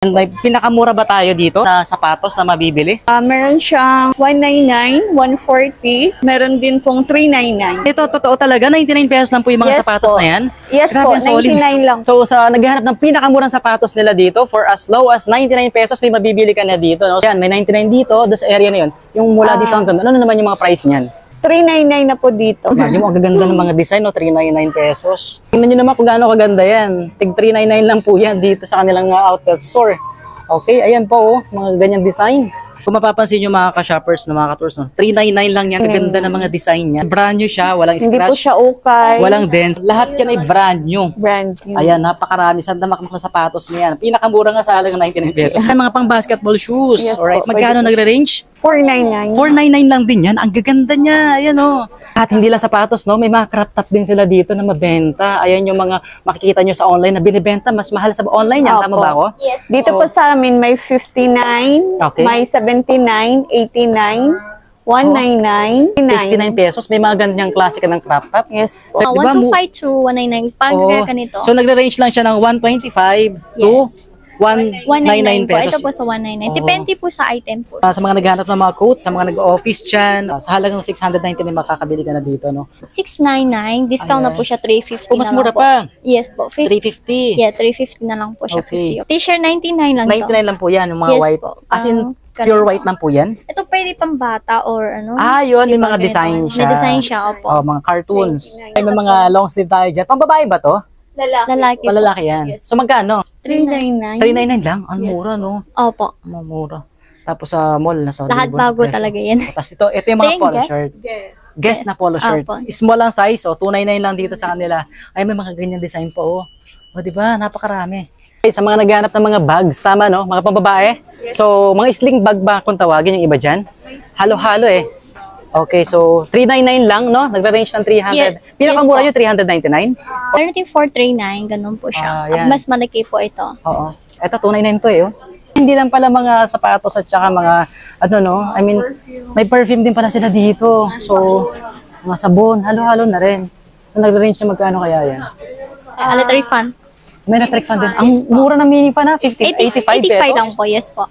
And may pinakamura ba tayo dito na sapatos na mabibili? Meron siyang 199, 140, meron din pong 399. Ito, totoo talaga, 99 pesos lang po yung mga Yes sapatos po. na yan? Yes Grabe, po, solid. 99 lang. So sa naghahanap ng pinakamurang sapatos nila dito, for as low as 99 pesos, may mabibili ka na dito. No? Yan, may 99 dito, doon sa area na yun. Yung mula dito hanggang, ano naman yung mga price niyan? 399 na po dito. Yung ang gaganda ng mga design, no? 399 pesos. Tingnan nyo naman kung gaano kaganda yan. Tig 399 lang po yan dito sa kanilang outlet store. Okay, ayan po, oh, mga ganyang design. Kung mapapansin nyo mga ka-shoppers na mga ka-tours, no? 399 lang yan. Kaganda ng mga design niya. Brand new siya, walang Hindi po scratch, siya ukay. walang dents. Lahat yan ay brand new. Brand new. Ayan, napakarami. Saan na makakita sapatos niyan? Pinakamura nga sa halagang 99 pesos. Ay, mga pang basketball shoes. Yes, Alright, po, magkano nagre-range? 499. 499 lang din yan. Ang gaganda niya. Ayan o. At hindi lang sapatos, no? May mga crop top din sila dito na mabenta. Ayan yung mga makikita nyo sa online na binibenta. Mas mahal sa online yan. Tama Opo. ba ako? Yes. Dito po sa amin may 59, Okay. may 79, 89, 199, 59 pesos. May mga ganyang klase ka ng crop top. Yes po. So, di ba, 1252, 199. Paano kaya ganito? So, nagre-range lang siya ng 125 Yes. to 199 199 po. pesos. Ito po sa 199. Depende po sa item po. Sa mga naghahanap ng mga coats, sa mga nag-office dyan, sa halagang 699 makakabili ka na dito, no? 699. Discount na po siya 350 Oh, mas na mura lang po. pa. Yes po. 350. Yeah, 350 na lang po siya. Okay. 50. T-shirt 99 lang 99 to. lang po yan, yung mga Yes white. po. As in, Ganun. pure white lang po yan? Ito pwede pang bata or ano. Yun, may Diba, mga ganito? design siya. May design siya, opo. Oh, mga cartoons. May mga long sleeve tayo dyan. Pambabae ba to? Lalaki po. Palalaki yan. So, magkano? 399. 399 lang? Ang mura, no? Opo. Ang mura. Tapos sa mall, nasa Lahat libo. bago Yes. talaga yan. Tapos ito yung mga Ito yung polo Guess? shirt. Guess na polo shirt. Opo. Small lang size, 299 lang dito sa kanila. Ay, may mga ganyan design po, oh. O, diba? Napakarami. Okay, sa mga naghahanap ng mga bags, tama, no? Mga pambabae. So, mga sling bag ba kung tawagin yung iba dyan? Halo-halo, eh. Okay, so 399 lang, no? Nagre-range ng 300. Yes, Pinakamura yes nyo, 399? Meron din 439. Ganun po siya. yan. Mas malaki po ito. Oo. Ito, 299 to, eh, oh. Hindi lang pala mga sapatos at saka mga, ano, no? I mean, may perfume din pala sila dito. So, mga sabon, halo-halo na rin. So, nagre-range na magkano kaya yan? Electric fan. May electric fan din. Ang mura ng mini fan, ha? 85 85 pesos? lang po. Yes po.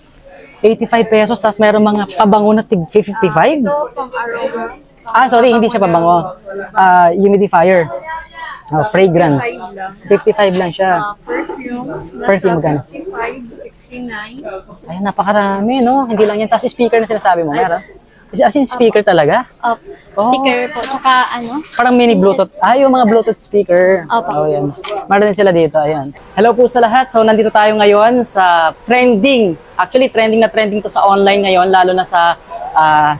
85 pesos, tapos meron mga pabango na tig 55? Sorry, hindi siya pabango. Humidifier. Fragrance. 55 lang siya. Perfume magkano? 69. Ay, napakarami, no? Hindi lang yan. Tapos speaker na sinasabi mo, meron? As in speaker talaga? Speaker po. Tsaka ano? Parang mini Bluetooth. Yung mga Bluetooth speaker. Opo. Yan. Meron din sila dito. Ayan. Hello po sa lahat. So, nandito tayo ngayon sa trending. Actually, trending na trending to sa online ngayon, lalo na sa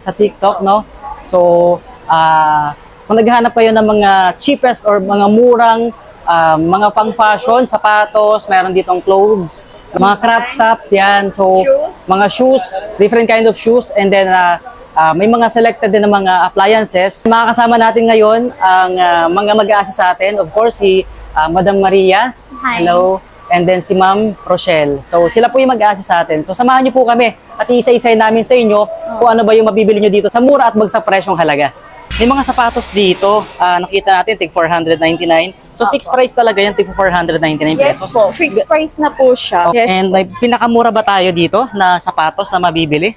TikTok, no? So, kung naghahanap kayo ng mga cheapest or mga murang mga pang-fashion, sapatos, meron ditong clothes, mga crop tops, yan. So, mga shoes, different kind of shoes, and then may mga selected din na mga appliances. Makakasama natin ngayon ang mga mag-a-assist sa atin. Of course, si Madam Maria. Hi. Hello. And then si Ma'am Rochelle. So, sila po yung mag-a-assist sa atin. So, samahan niyo po kami at isa-isay namin sa inyo kung ano ba yung mabibili niyo dito sa mura at bagsak presyong halaga. May mga sapatos dito. Nakita natin, tig 499. So, fixed price talaga yan, tig 499 Yes pesos. po. Fixed price na po siya. Yes. And may pinakamura ba tayo dito na sapatos na mabibili?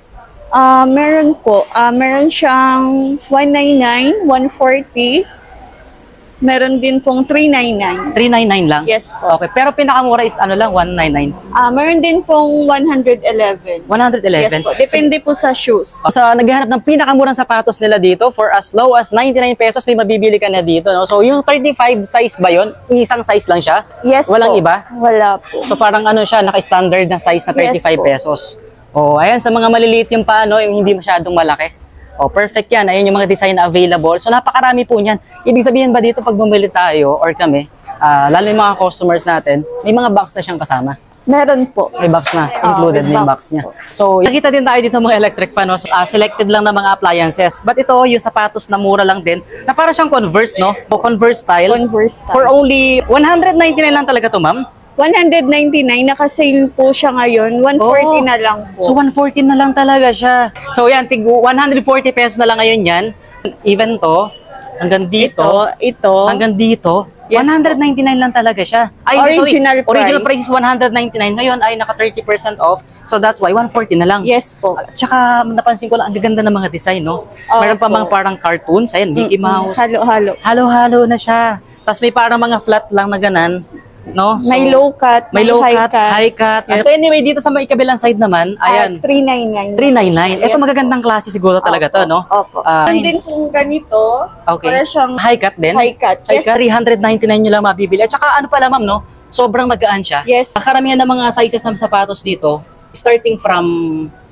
Meron po. Meron siyang 199, 140. Meron din pong 399. 399 lang? Yes po. Okay, pero pinakamura is ano lang, 199. Meron din pong 111. 111? Yes po. Depende po sa shoes. Sa naghahanap ng pinakamurang sapatos nila dito, for as low as 99 pesos, may mabibili ka na dito. No? So, yung 35 size ba yun? Isang size lang siya? Yes Walang po. iba? Wala po. So, parang ano siya, naka-standard na size na 35 Yes po. pesos. Ayan, sa mga maliliit yung paano, yung hindi masyadong malaki. Perfect yan. Ayan yung mga design na available. So, napakarami po niyan. Ibig sabihin ba dito, pag bumili tayo, or kami, lalo yung mga customers natin, may mga box na siyang kasama. Meron po. May box na, included na may yung box niya. So, nakita din tayo dito mga electric fan, no? So, selected lang na mga appliances. But ito, yung sapatos na mura lang din, na para siyang Converse, no? O Converse style. Converse style. For only 199 lang talaga to, ma'am? 199, naka-sale po siya ngayon. 140 na lang po. So, 114 na lang talaga siya. So, yan, tig 140 pesos na lang ngayon yan. Even to, hanggang dito, Ito. hanggang dito, Yes 199 lang talaga siya. Original price. Original price is 199. Ngayon ay naka 30% off. So that's why 140 na lang. Yes po. Tsaka napansin ko lang, ang gaganda ng mga design, no? Meron pa Opo. mga parang cartoons. Ayan, Mickey Mouse. Halo-halo. Halo-halo na siya. Tapos may parang mga flat lang na ganan. No? So, May low cut, may low cut, high cut. Yes. So anyway, dito sa may kabilang side naman, ayan, 399. 399. Ito magagandang klase siguro talaga to, no? Opo. Ay, Meron din kung ganito. okay. Para siyang High cut din? high cut. High Yes. cut, 399 nyo lang mabibili. At saka ano pala ma'am, no? Sobrang magaan siya. Yes. Karamihan ng mga sizes ng sapatos dito, starting from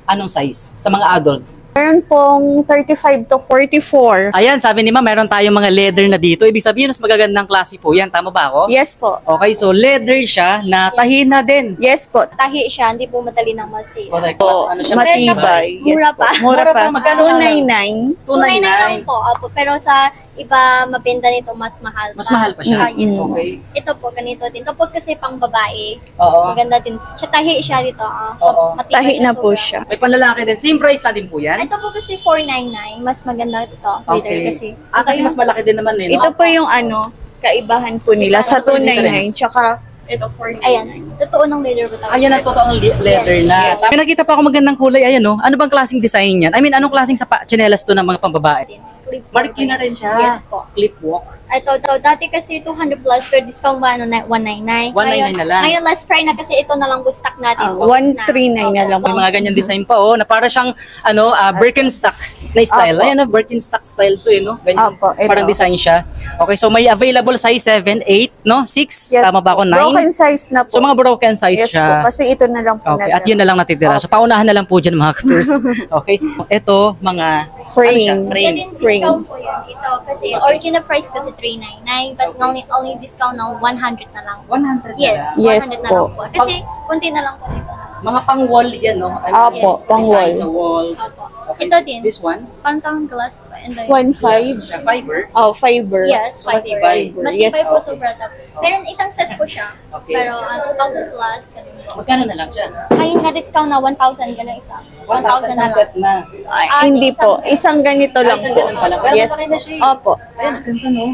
anong size? Sa mga adult. Meron pong 35 to 44. Ayan, sabi ni ma'am, meron tayong mga leather na dito. Ibig sabihin, mas magagandang klase po yan. Tama ba ako? Yes po. Okay, so leather siya na tahina din. Yes po. Tahi siya, hindi po madali ng masira. Correct. Po. Ano siya? Matibay. Mura Yes pa. po. Mura Mura pa. pa. Magkano nga lang? 299. 299 lang po. Opo. Pero sa iba mabenta nito, mas mahal. Mas mahal pa siya. Yes. Okay. Ito po, ganito din. Kapag kasi pang babae, Oo. maganda din. Siya tahi siya dito. Oo. Matibay Tahi na po sobra. siya. May panlalaki din. Same price na din po yan? Ito po kasi 499. Mas maganda ito. Leather kasi. Kasi mas malaki din naman eh, no? Ito po yung ano, kaibahan po nila sa Iba, ano po yung 299. difference? Tsaka ito 499. Ayan. Totoo ng leather po talaga. Ayan ang totoong leather Yes, na. yes. May nakita pa ako magandang kulay. Ayan, no? Ano bang klaseng design yan? I mean, anong klaseng tsinelas to ng mga pambabae? Clip Marky na rin siya. Yes po. Clip walk. Ito, dati kasi 200 plus, pero discount ba, 199? 199 na lang. Ngayon, last Friday na kasi ito na lang po stock natin. Ah, 139 na lang. May mga ganyan design pa, oh, na para siyang, Birkenstock na style. Apo. Ayan, Birkenstock style to, eh, no? Ganyan, Apo, ito. parang design siya. Okay, so may available size 7, 8, no? 6, Yes tama ba ako? po. 9? Broken size na po. So mga broken size Yes siya. po. Kasi ito na lang po Okay, at yun na lang natitira. So paunahan na lang po dyan mga tours. Okay, ito mga Frame. ano siya? Kaya Frame. din discount po yan. Ito, kasi original price kasi 399, but only discount ng 100 na lang. 100 na Yes, lang. Yes 100 na po. lang po. Kasi kunti na lang po dito. Mga pang-wall yan, no? I mean, Apo, yes, pang-wall. design sa walls. Apo. Okay, Ito din. This one? Pantang glass po. And then, 1.5. Siya, fiber. Oh, fiber. yes, So, fiber. matibay. Yes, Matibay po okay. sobra top. Pero isang set po siya. Okay. Pero 2,000 plus, ganun po. Magkano na lang siya? Ayun nga discount na 1,000 ganun isa. 1,000 na isang lang. set na. Ay, hindi isang- po. Isang ganito lang Isang po. ganun pala. Pero Yes. malaki na siya. Opo. Ayun, ganda, no?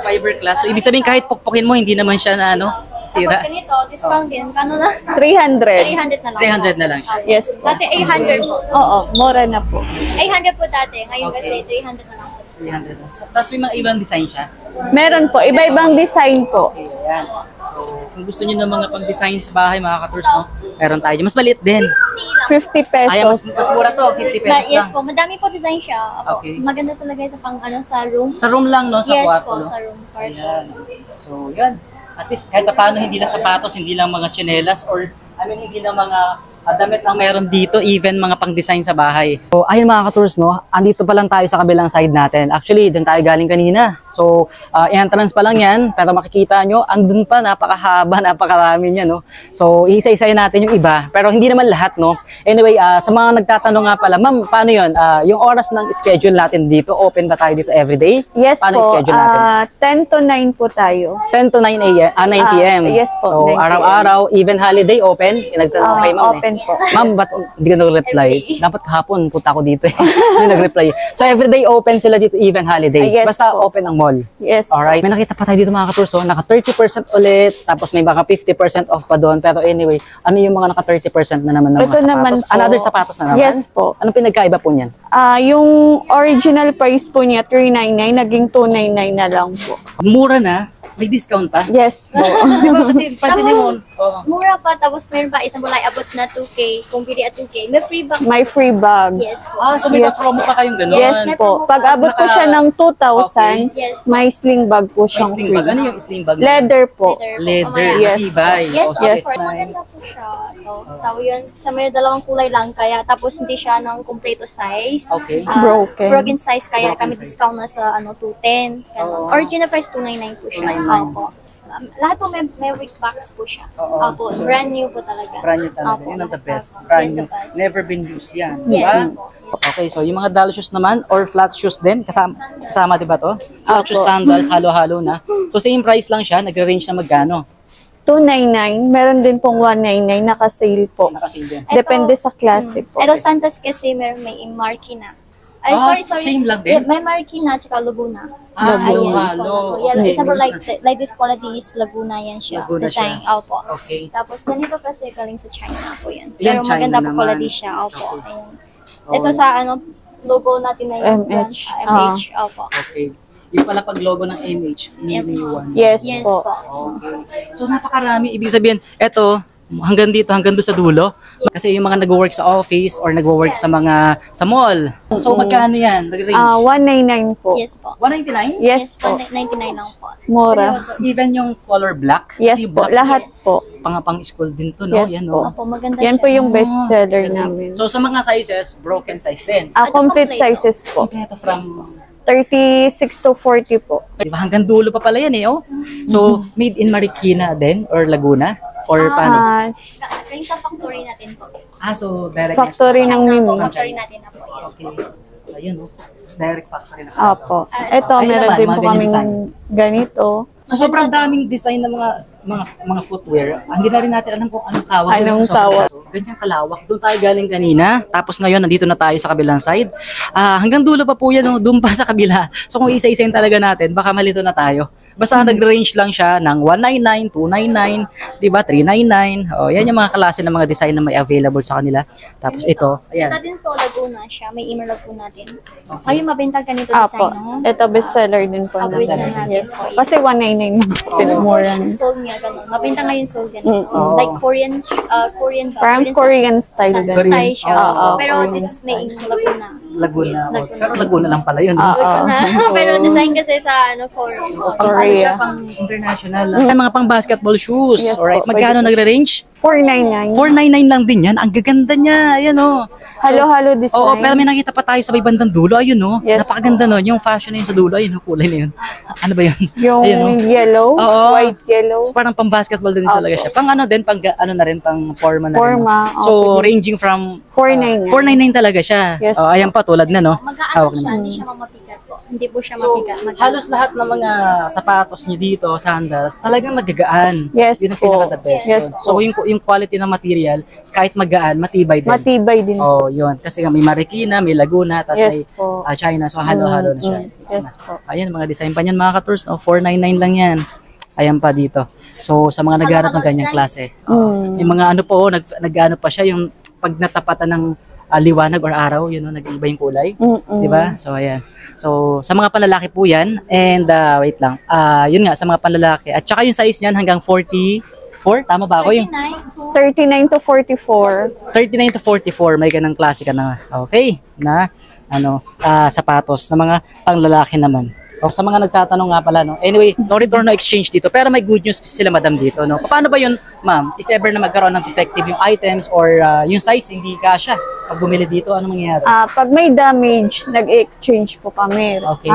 Fiber glass. So, ibig sabihin kahit pukpukin mo, hindi naman siya na, Tapos sira. ganito, discount din. Kano na? 300. 300 na lang. 300 na lang siya. Yes po. Dati 800 po. Oo, mura na po. 800 po dati. Ngayon Okay. kasi 300 na lang po. 300. So, tapos may mga ibang design siya. Meron po. Iba-ibang design po. Okay, ayan. So, kung gusto niyo ng mga pang-design sa bahay, mga ka-tours, no? Meron tayo. Mas maliit din. 50 Ayan, mas pesos. mura to. 50 pesos Yes lang. po, madami po design siya. Opo. Okay. Maganda talaga ito pang sa room. Sa room lang, no? Sa Yes kwarto, po, no? sa room part. Ayan. So, yan. At least, kahit paano, hindi lang sapatos, hindi lang mga tsinelas, or, hindi lang mga damit ang meron dito, even mga pang-design sa bahay. So, ayun mga ka-tours, no? Andito pa lang tayo sa kabilang side natin. Actually, doon tayo galing kanina. So, entrance pa lang yan, pero makikita nyo, andun pa, napakahaba, napakarami niya, no? So, isa-isayin natin yung iba, pero hindi naman lahat, no? Anyway, sa mga nagtatanong nga pala, ma'am, paano yun? Yung oras ng schedule natin dito, open ba tayo dito everyday? Yes Paano yung po. schedule natin? 10 to 9 po tayo. 10 to 9 a.m. 9 p.m. Yes po, So, 9 p.m. araw-araw, even holiday, open. Nagtanong ko kay ma'am. Open po. Ma'am, ba't hindi ka nag-reply? Every- Dapat kahapon, punta ako dito. Hindi nag-reply. So, everyday open sila dito, even holiday. Yes Basta po. open ang mall. Yes. Alright. May nakita pa tayo dito mga ka-tours. Naka 30% ulit. Tapos may baka 50% off pa doon. Pero anyway, ano yung mga naka 30% na naman ng mga Ito sapatos? naman po. Another sapatos na naman? Yes po. Anong pinagkaiba po niyan? Yung original price po niya, 399, naging 299 na lang po. Mura na. May discount pa. Yes po. Di ba kasi pansinin mo. Oo. Mura pa, tapos meron pa isang bulay abot na 2K. Kung bili at 2K, may free bag. May free bag. Yes po. So may Yes. promo pa kayong gano'n? Yes po. Pag abot po siya ng 2,000, Yes. may sling bag po May siyang sling free. bag. Ano yung sling bag? Leather po. Leather. Yes. Tibay. Yes, Oh, Yes. of course. Maganda po siya. Tawo yun. Sa may dalawang kulay lang, kaya tapos hindi siya ng kompleto size. Okay. Broken. Broken size, kaya Broken kami size. discount na sa 210. Oo. Original price 299 po siya. 299. Opo. Lahat po may week box po siya. Oo. Opo. Brand new po talaga. Brand new talaga. Opo. Yun ang the best. Opo. Brand Yes, new. the best. Never been used yan. Yes. Diba? Okay, so yung mga doll shoes naman or flat shoes din, kasama diba to? Flat shoes, Opo. sandals, halo-halo na. So same price lang siya, nagre-range na magkano? 299, meron din pong 199, naka-sale po. Nakasil din. Depende sa klase po. Ito Santas kasi meron may marky na. Ay, sorry. Same lang Yeah, din? may Marikina at saka Laguna. Halo-halo. Yeah, Okay. example like this quality is Laguna yan siya. Laguna Design, siya. opo. Okay. Tapos ganito kasi galing sa China po yan. Yan, Pero China maganda po naman. quality siya, opo. Okay. Ayan. Oh. Ito sa logo natin na yung MH. MH, opo. Okay. Yung pala pag logo ng MH, Navy 1. Yes, Yes po. po. Okay. So napakarami. Ibig sabihin, eto, hanggang dito, hanggang doon sa dulo. Kasi yung mga nag-work sa office or nag-work sa mall. So magkano yan? Nag-range? 199 po. Yes po. 199? Yes po. 199 lang po. Mura. So even yung color black? Yes Kasi po, black lahat is po. pang school din to, no? Yes Yan, po. no? Opo, maganda Yan siya. po yung best seller namin. So sa mga sizes, broken size din. Complete complete sizes po. Ito from 36 to 40 po. diba, hanggang dulo pa pala yan eh, oh. So made in Marikina din or Laguna or paano? Galing sa factory natin po. So direct Factory ng Mimi. Factory natin na po, yes. Okay. Ayun, oh. Direct factory na. Opo. Ito, Ayun meron naman, din mga po ganyan kaming design. ganito. So sobrang daming design ng mga footwear. Hindi na rin natin alam kung anong tawag. Anong Sobrang- tawag? So, ganyan kalawak. Doon tayo galing kanina. Tapos ngayon nandito na tayo sa kabilang side. Hanggang dulo pa po yan, oh, doon pa sa kabila. So kung isa-isayin talaga natin, baka malito na tayo. Basta nag-range lang siya ng 199, 299, di ba? 399. Oh, yan yung mga klase ng mga design na may available sa kanila. Tapos ito, ayan. Ito din po, Laguna siya. May email po natin. Ngayon, mabenta ganito Opo. design, no? Ito, best seller din po Best seller namin. natin Yes po. po. Kasi 199 lang po. Pinamura. Sold niya, ganun. Mabenta ngayon sold ganito. Mm-mm. Like Korean ba? Parang Korean style din. style siya. Oo. Pero this is made in Laguna. Laguna. Yeah, Oh, pero Laguna lang pala yun. Oo. Pero design kasi sa Korea. Pang ano siya, Korea. pang international. Ay, mga pang basketball shoes. Yes Alright, po, magkano pwede po. nagre-range? 499. 499 lang din yan. Ang gaganda niya. Ayan, oh. Halo-halo design. Oo, pero may nakita pa tayo sa may bandang dulo. Ayun, oh. Yes Napakaganda nun. Yung fashion na yun sa dulo. Ayun, oh, kulay na yun. Ano ba yun? Yung Ayun, oh. yellow, Oo. white yellow. So, parang pang basketball din talaga siya. Pang ano din, pang ano na rin, pang forma na rin. Forma, no? So, okay. ranging from 499. 499 talaga siya. Yes, Oh, ayan pa, tulad na, no? Mag-aano Hawak siya, naman. hindi siya mamapigat po. Hindi po siya So, mapigat. halos lahat ng mga sapatos niyo dito, sandals, talagang magagaan. Yes Yun ang po. pinaka-the-best. Yes doon. So, yung quality ng material, kahit magaan, matibay din. Matibay din. Oh, yun. Kasi nga may Marikina, may Laguna, tapos Yes may po. China. So, halo-halo na siya. Yes po. Ayan, mga design pa niyan, mga ka-tours. Oh, 499 lang yan. Ayan pa dito. So, sa mga naghahanap ng ganyang klase. Yung mga ano po, nag-ano pa siya, yung pag natapatan ng liwanag or araw, yun, no, nag-iiba yung kulay. Di ba? So, ayan. So, sa mga panlalaki po yan. And, wait lang. Yun nga, sa mga panlalaki. At saka yung size niyan hanggang 44. Tama ba ako? Yung 39 to 44. 39 to 44. May ganang klase ka na. Okay. Na, sapatos na mga panglalaki naman. O, sa mga nagtatanong nga pala, no? Anyway, no return, no exchange dito. Pero may good news sila, madam, dito, no? Paano ba yun, ma'am? If ever na magkaroon ng defective yung items or yung size hindi kasya, pag bumili dito, ano mangyayari? Pag may damage, nag-exchange po kami. Okay.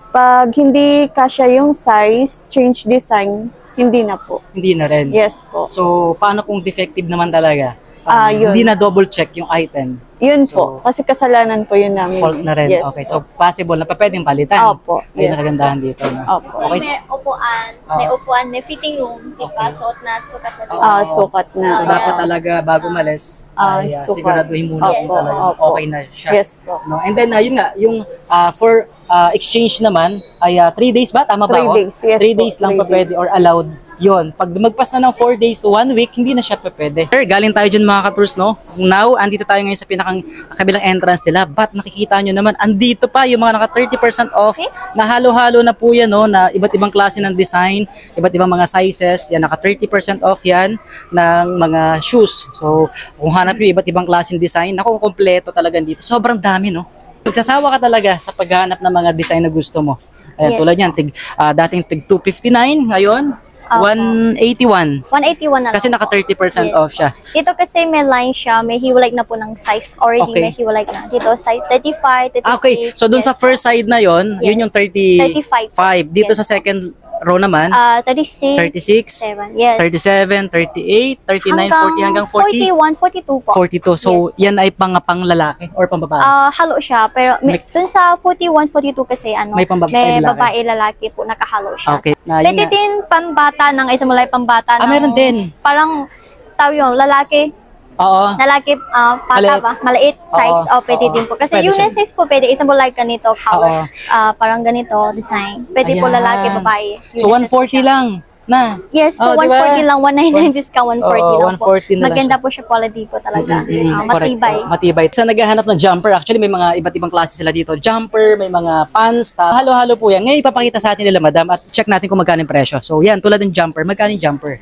Pag hindi kasya yung size, change design, hindi na po. Hindi na rin. Yes po. So, paano kung defective naman talaga? Yun. Hindi na double check yung item. Yun po. Kasi kasalanan po yun namin. Fault na rin. Yes Okay, po. so possible na pa pwedeng palitan. Opo. Ayun Yes. ang kagandahan dito. No? Opo. Okay, May upuan, may fitting room, di ba? Sukat na din. Sukat na. so dapat talaga bago malis, ay sukat. siguraduhin muna kung Opo, talagang opo. okay na siya. Yes po. No? And then, yun nga, yung for exchange naman, ay 3 days ba? Tama ba 3 ako? days, yes 3 po, days lang 3 pa pwede days. or allowed yon. Pag magpas na ng 4 days to 1 week, hindi na siya pa pwede. Sir, galing tayo dyan mga ka-tours, no? Now, andito tayo ngayon sa kabilang entrance nila. But nakikita nyo naman, andito pa yung mga naka 30% off. Na halo-halo na po yan, no? Na iba't ibang klase ng design, iba't ibang mga sizes. Yan, naka 30% off yan ng mga shoes. So, kung hanap nyo iba't ibang klaseng design, naku, kompleto talaga dito. Sobrang dami, no? Magsasawa ka talaga sa paghanap ng mga design na gusto mo. Ayan, Yes. tulad yan, dating tig 259, ngayon, 181. 181 na lang Kasi naka po. 30% Yes. off siya. Dito kasi may line siya, may hiwalay na po ng size. Already Okay. may hiwalay na. Dito, size 35, 36. Okay, so dun sa first side na yon, Yes. yun yung 35. Dito Yes. sa second row naman, 36, 36, 7, yes. 37, 38, 39, 40 hanggang 40, 41, 42 po. 42. So yan ay pang lalaki or pang babae. Halo siya, pero Mix. dun sa 41, 42 kasi May pambabae, lalaki. babae, lalaki po, nakahalo siya. Okay. Na, yun Pwede nga. din pambata ng isa mulay pambata ng... meron din. Parang, tawag yun, lalaki, Oo. Lalaki, pata Maliit. ba? Maliit size. Oo, Pwede oo. din po. Kasi Pwede siya. unisex po pwede. Example like ganito, color. Parang ganito, design. Pwede po Ayan. lalaki, babae. So, Unisex 140 siya. lang na. Yes po, Oh, di ba? 140 lang. 199 discount, 140 Oo, lang po. 140 na lang Maganda siya. po siya quality po talaga. Correct. Matibay. Matibay. Sa naghahanap ng jumper, actually may mga iba't ibang klase sila dito. Jumper, may mga pants, halo-halo po yan. Ngayon ipapakita sa atin nila madam at check natin kung magkano yung presyo. So yan, tulad ng jumper, magkano yung jumper?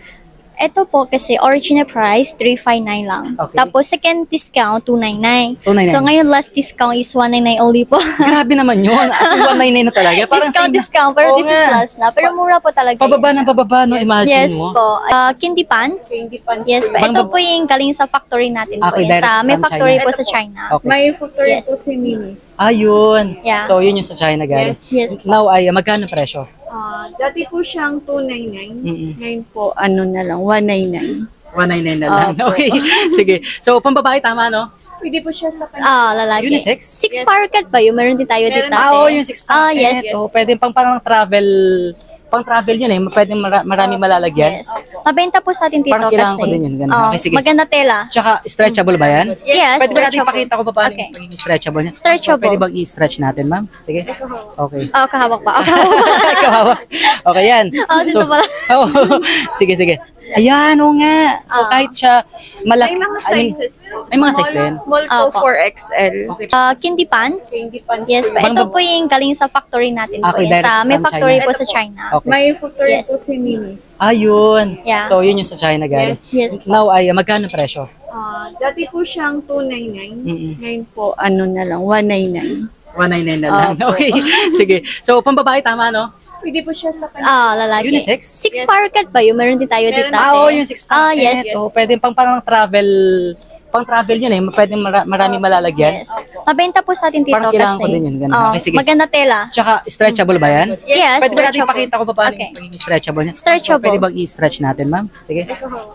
Ito po kasi original price 359 lang. Okay. Tapos second discount 299. 299. So ngayon last discount is 199 only po. Grabe naman yun. As in 199 na talaga. Parang discount pero Oo this is nga. last na. Pero mura po talaga. Pababa ng pababa, no? Imagine Yes mo. po. Candy pants. Yes po. Ito po yung galing sa factory natin po. Okay, Yan. direct May from factory China. po sa China. Okay. May factory Yes. po si Mini. Ayun. Yeah. So yun yung sa China galing. Yes. Now ay magkano presyo? Dati po siyang 299. Mm-mm. Ngayon po, ano na lang, 199. 199 na lang. Opo. Okay. Sige. So pambabae tama no? Pwede po siya sa Lalaki. Unisex? Six power cut ba yun? Meron din tayo dito. Oo, yung 6 yes. Oh, pwede pang travel yun eh. Pwede maraming malalagyan. Yes. Mabenta po sa atin dito Parang kailangan kasi. ko din yun, ganun. Okay, sige. Maganda tela. Tsaka stretchable ba yan? Yes. Pwede ba natin stretchable. ipakita ko pa paano Okay. yung pagiging stretchable niya? Stretchable. Pwede bang i-stretch natin, ma'am? Sige. Okay. Kahawak pa. Kahawak pa. Kahawak. Okay yan. Dito pala. Oo. Sige, sige. Ayan, oo nga. So kahit siya malaki. May mga sizes po. May mga size din? Small po, Opo. 4XL. Okay. Candy pants. Candy pants Yes po po. yun. Ito po yung galing sa factory natin po. Okay, Yan. direct May from factory China. po sa China. Okay. May factory Yes. po si Mini. Ayun. Yeah. So yun yung sa China galing. Yes. Now ay magkano presyo? Dati po siyang 299. Mm-mm. Ngayon po, ano na lang, 199. 199 na lang. Opo. Okay. Sige. So pambabae tama no? Pwede po siya sa Lalaki. Unisex? Six power cut ba yun? Meron din tayo dito. Oo, yung 6 yes. So pwede pang travel yun eh. Pwede maraming malalagyan. Yes. Mabenta po sa atin dito Parang kailangan kasi. ko din yun, ganun. Okay, sige. Maganda tela. Tsaka stretchable ba yan? Yes. Pwede ba natin stretchable. ipakita ko pa paano Okay. yung pagiging stretchable niya? Stretchable. Pwede bang i-stretch natin, ma'am? Sige.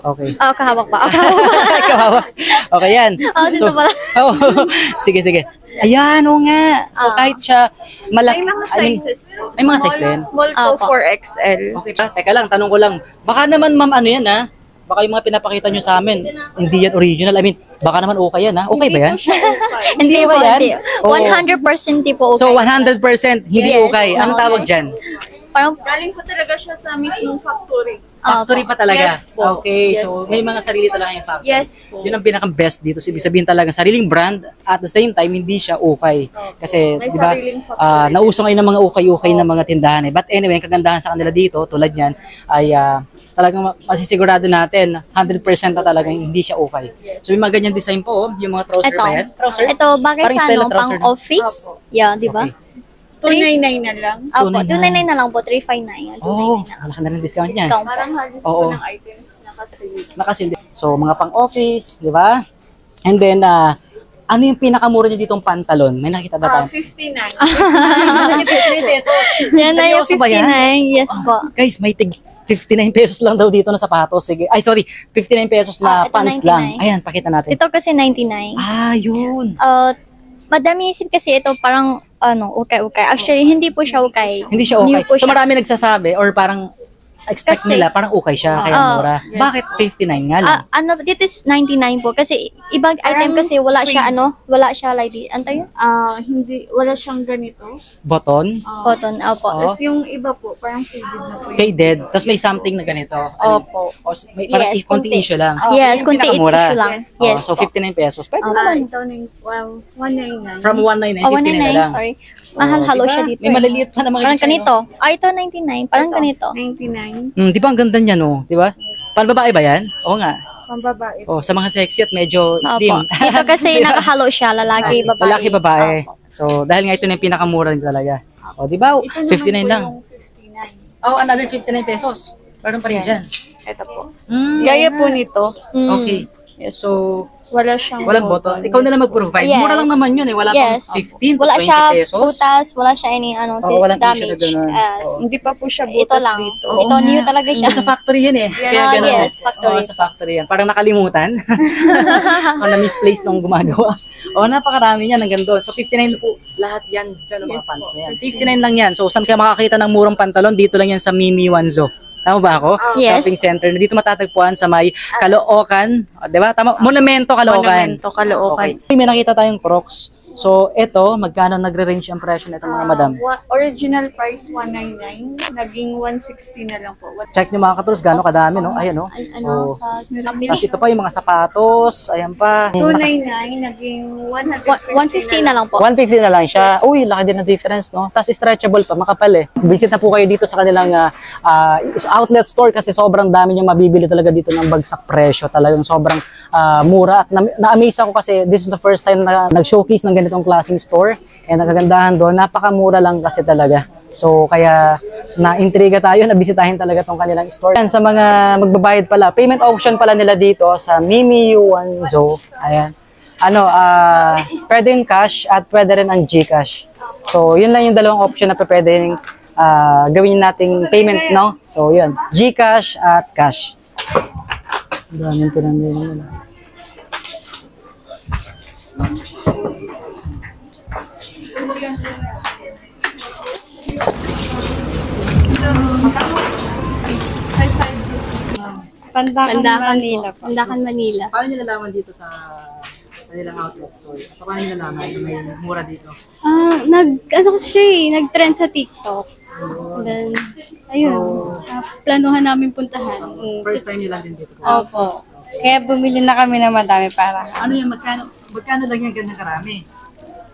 Okay. Kahawak pa. Kahawak pa. Kahawak. Okay yan. Dito pala. Oo. Sige, sige. Ayan, oo nga. So kahit siya malaki. May mga sizes po. May mga size din? Small po, Opo. 4XL. Okay pa. Teka lang, tanong ko lang. Baka naman, ma'am, ano yan, ha? Baka yung mga pinapakita nyo sa amin, hindi yan original. I mean, baka naman okay yan, ha? Okay ba yan? Hindi ba po. yan? Hindi. Oo. 100% di po okay. So, 100% hindi Yes. okay. Anong tawag dyan? Parang Galing po talaga siya sa mismong factory. Factory pa talaga? Yes po. Okay, Yes so po. may mga sarili talaga yung factory. Yes po. Yun ang pinaka-best dito. So, ibig sabihin talaga, sariling brand, at the same time, hindi siya okay. Kasi, May di ba, sariling factory. nauso ngayon ng mga okay na mga tindahan. Eh. But anyway, ang kagandahan sa kanila dito, tulad yan, ay talagang masisigurado natin, 100% na talagang hindi siya okay. So, may mga ganyan design po, yung mga trouser ba yan? Trouser? Ito, bagay Parang sa style na pang trouser na. office. Yeah, di ba? Okay. 299 na lang. Opo, 299 299 na lang po, 359. Oh, malaki na rin discount niyan. Discount. Parang halos Oo. po ng items na kasi. Nakasildi. So, mga pang-office, di ba? And then, ano yung pinakamura niyo ditong pantalon? May nakita ba tayo? 59. pesos. Yan na yung Seryoso ba yan? 59. Yes po. Guys, may tig 59 pesos lang daw dito na sapatos. Sige. Ay, sorry. 59 pesos na Ito pants 99. lang. Ayan, pakita natin. Ito kasi 99. Yun. Madami isip kasi ito parang ukay-ukay. Actually, hindi po siya ukay. Hindi siya okay. New po So, siya. marami nagsasabi or parang expect Kasi- nila, parang okay siya, kaya mura. Bakit 59 nga lang? Dito is 99 po kasi ibang item kasi wala siya wala siya like ano tayo? Hindi, wala siyang ganito. Button? Cotton, opo. Oo. Tapos yung iba po, parang faded na po. Faded. Tapos may something na ganito. Opo. O, may parang Yes, konti konti. issue lang. Yes, Yung kunti pinakamura. issue lang. Yes. Yes. So, 59 pesos. Pwede naman. Ito na yung 199. From 199, 59 na 199, lang. sorry. Mahal-halo diba? siya dito. May maliliit pa na mga Parang design, ganito. Ito 99. Parang ganito. 99. Di ba ang ganda niya, no? Di ba? Panbabae ba yan? Oo nga. Pambabae. Oh, sa mga sexy at medyo Opo. slim. Dito kasi nakahalo siya, lalaki, babae. Lalaki, babae. Opo. So, dahil nga ito na yung pinakamura rin talaga. O, di ba? Ito naman 59 po lang. yung 59. Oh, another 59 pesos. Meron pa rin dyan. Ito po. Mm, Gaya po nito. Mm. Okay. So, Wala siyang walang bottle. Ikaw na lang mag-provide. Yes. Mura lang naman yun eh. Wala pang Yes. 15 to Wala 20 siya pesos. butas, wala siya any Oo, walang issue na damage. ganun. Yes. Oo. Hindi pa po siya Ito butas lang. dito. Oo Ito nga. new talaga siya. Sa factory yan eh. Kaya ganun. yes, factory. Oo, sa factory yan. Parang nakalimutan. Kung na-misplace nung gumagawa. O, napakarami yan hanggang doon. So, 59 po. Lahat yan dyan ng mga Yes pants po. na yan. 59 lang yan. So, saan ka makakita ng murang pantalon? Dito lang yan sa Mimi Wanzo. Tama ba ako? Yes. Shopping center na dito matatagpuan sa may Caloocan. Di ba? Tama? Monumento Caloocan. Monumento, Caloocan. Okay. May nakita tayong Crocs. So, ito, magkano nagre-range ang presyo nito mga madam? Original price 199, naging 160 na lang po. Check nyo mga katulos, gano'ng kadami, no? Ayan, no? Ano, So, sa tapos ito pa yung mga sapatos, ayan pa. 299, naging 150 na lang po. 150 na lang siya. Uy, laki din ng difference, no? Tapos stretchable pa, makapal eh. Visit na po kayo dito sa kanilang outlet store kasi sobrang dami niyong mabibili talaga dito ng bagsak presyo. Talagang sobrang mura at na-amaze ako kasi this is the first time na nag-showcase ng ganitong klaseng store. And nakagandahan doon, napakamura lang kasi talaga. So, kaya na-intriga tayo, nabisitahin talaga tong kanilang store. Ayan, sa mga magbabayad pala, payment option pala nila dito sa Mimi Yuanzo. Ayan. Pwede yung cash at pwede rin ang GCash. So, yun lang yung dalawang option na pwedeng gawin nating payment, no? So, yun. GCash at cash. Daming pinamili nila. Pandakan, Manila po. Pandakan, Manila. Paano nyo nalaman dito sa kanilang outlet store? At paano nyo nalaman na may mura dito? Ano kasi siya nag-trend sa TikTok. Then, ayun, planuhan namin puntahan. First time nyo lang din dito. Opo. Kaya bumili na kami ng madami para. Ano yung magkano lang yung ganda karami?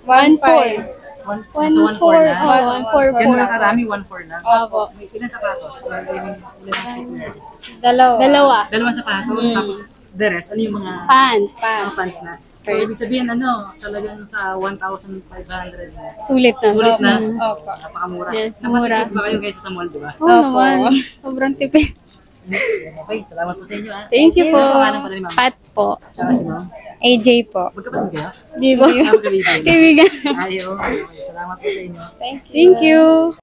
1.4. 1.4 na? 1.4. Ganda karami, 1.4 lang? Opo. May ilan sapatos? Or ilan footwear? Dalawa. Dalawang sapatos, tapos the rest, ano yung mga Pants. mga pants na? So, ibig sabihin, talagang sa 1,500 na. Sulit na. Sulit na. Opo. Napakamura. Yes, Napatipid ba kayo kaysa sa mall, di ba? Oo naman. Sobrang tipid. Okay, salamat po sa inyo. Thank you po. Ano pangalan pala ni ma'am? Pat po. Tsaka si ma'am. AJ po. Magkapatid kayo? Di ba? Magkabibigyan. Kaibigan. Ayaw. Okay, salamat po sa inyo. Thank you.